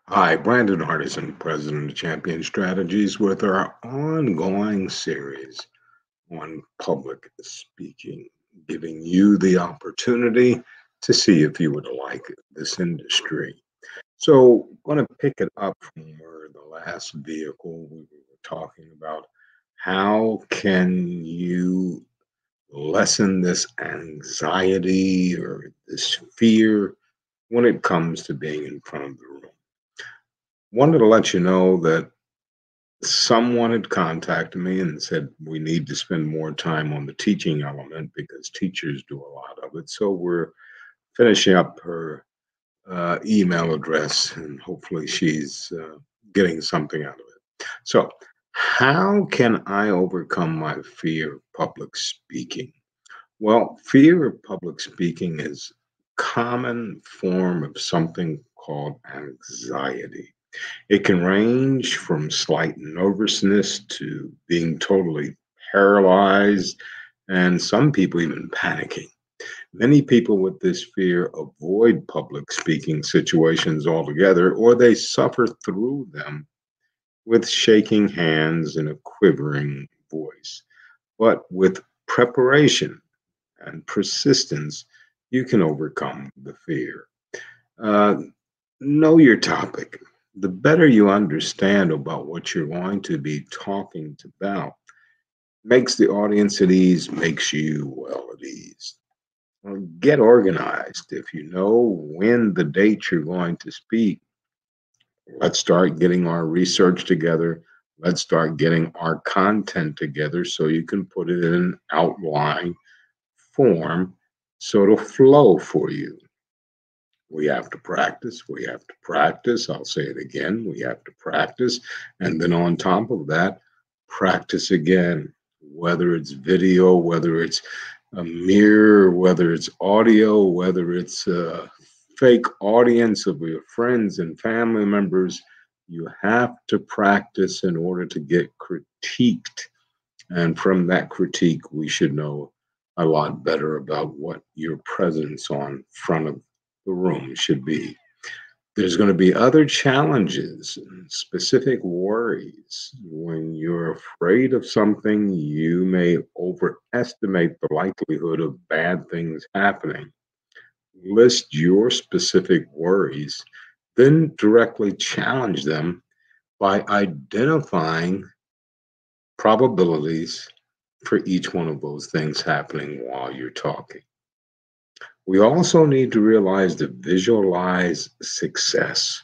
Hi, Brandon Hardison, President of Champion Strategies, with our ongoing series on public speaking, giving you the opportunity to see if you would like this industry. So, I'm going to pick it up from where the last vehicle we were talking about. How can you lessen this anxiety or this fear when it comes to being in front of the room? Wanted to let you know that someone had contacted me and said we need to spend more time on the teaching element because teachers do a lot of it. So we're finishing up her email address and hopefully she's getting something out of it. So, how can I overcome my fear of public speaking? Well, fear of public speaking is common form of something called anxiety. It can range from slight nervousness to being totally paralyzed, and some people even panicking. Many people with this fear avoid public speaking situations altogether, or they suffer through them with shaking hands and a quivering voice. But with preparation and persistence, you can overcome the fear. Uh, know your topic. The better you understand about what you're going to be talking about makes the audience at ease, makes you well at ease. Get organized. If you know when the date you're going to speak, let's start getting our research together. Let's start getting our content together so you can put it in an outline form so it'll flow for you. We have to practice. We have to practice. I'll say it again. We have to practice. And then on top of that, practice again, whether it's video, whether it's a mirror, whether it's audio, whether it's a fake audience of your friends and family members. You have to practice in order to get critiqued. And from that critique, we should know a lot better about what your presence on front of the room should be. There's going to be other challenges, specific worries. When you're afraid of something, you may overestimate the likelihood of bad things happening. List your specific worries, then directly challenge them by identifying probabilities for each one of those things happening while you're talking. We also need to realize to visualize success.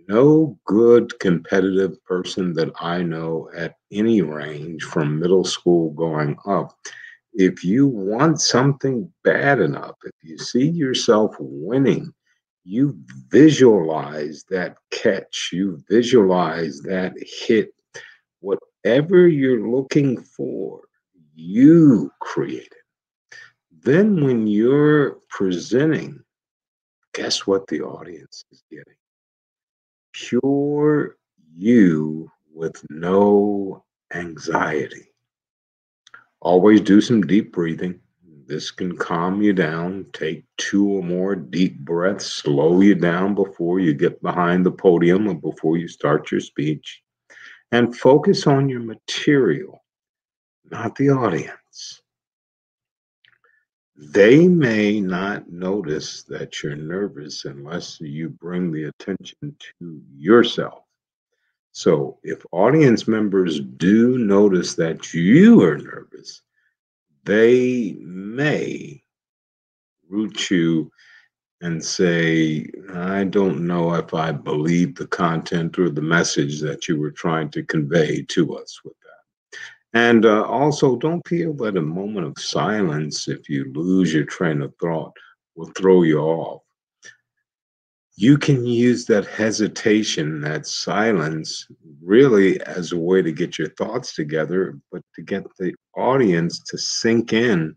No good competitive person that I know at any range from middle school going up, if you want something bad enough, if you see yourself winning, you visualize that catch, you visualize that hit, whatever you're looking for, you create it. Then when you're presenting, guess what the audience is getting? Pure you with no anxiety. Always do some deep breathing. This can calm you down. Take two or more deep breaths, slow you down before you get behind the podium or before you start your speech. And focus on your material, not the audience. They may not notice that you're nervous unless you bring the attention to yourself. So, if audience members do notice that you are nervous, they may root you and say, I don't know if I believe the content or the message that you were trying to convey to us with that. And also, don't feel that a moment of silence, if you lose your train of thought, will throw you off. You can use that hesitation, that silence, really as a way to get your thoughts together, but to get the audience to sink in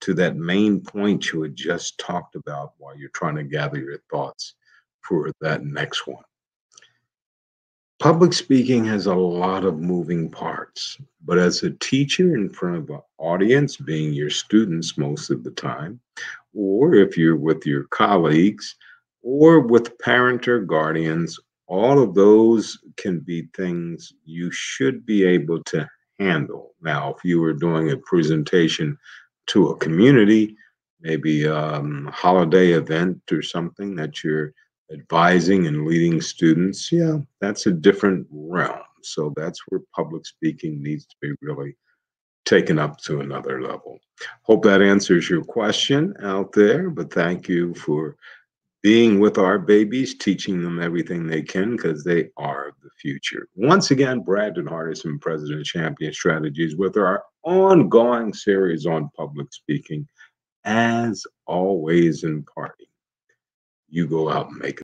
to that main point you had just talked about while you're trying to gather your thoughts for that next one. Public speaking has a lot of moving parts, but as a teacher in front of an audience, being your students most of the time, or if you're with your colleagues, or with parent or guardians, All of those can be things you should be able to handle. Now, if you were doing a presentation to a community, maybe a holiday event or something that you're advising and leading students, yeah, that's a different realm. So that's where public speaking needs to be really taken up to another level. Hope that answers your question out there, but thank you for being with our babies, teaching them everything they can because they are the future. Once again, Brandon Hardison, President of Champion Strategies, with our ongoing series on public speaking. As always, in parting, you go out and make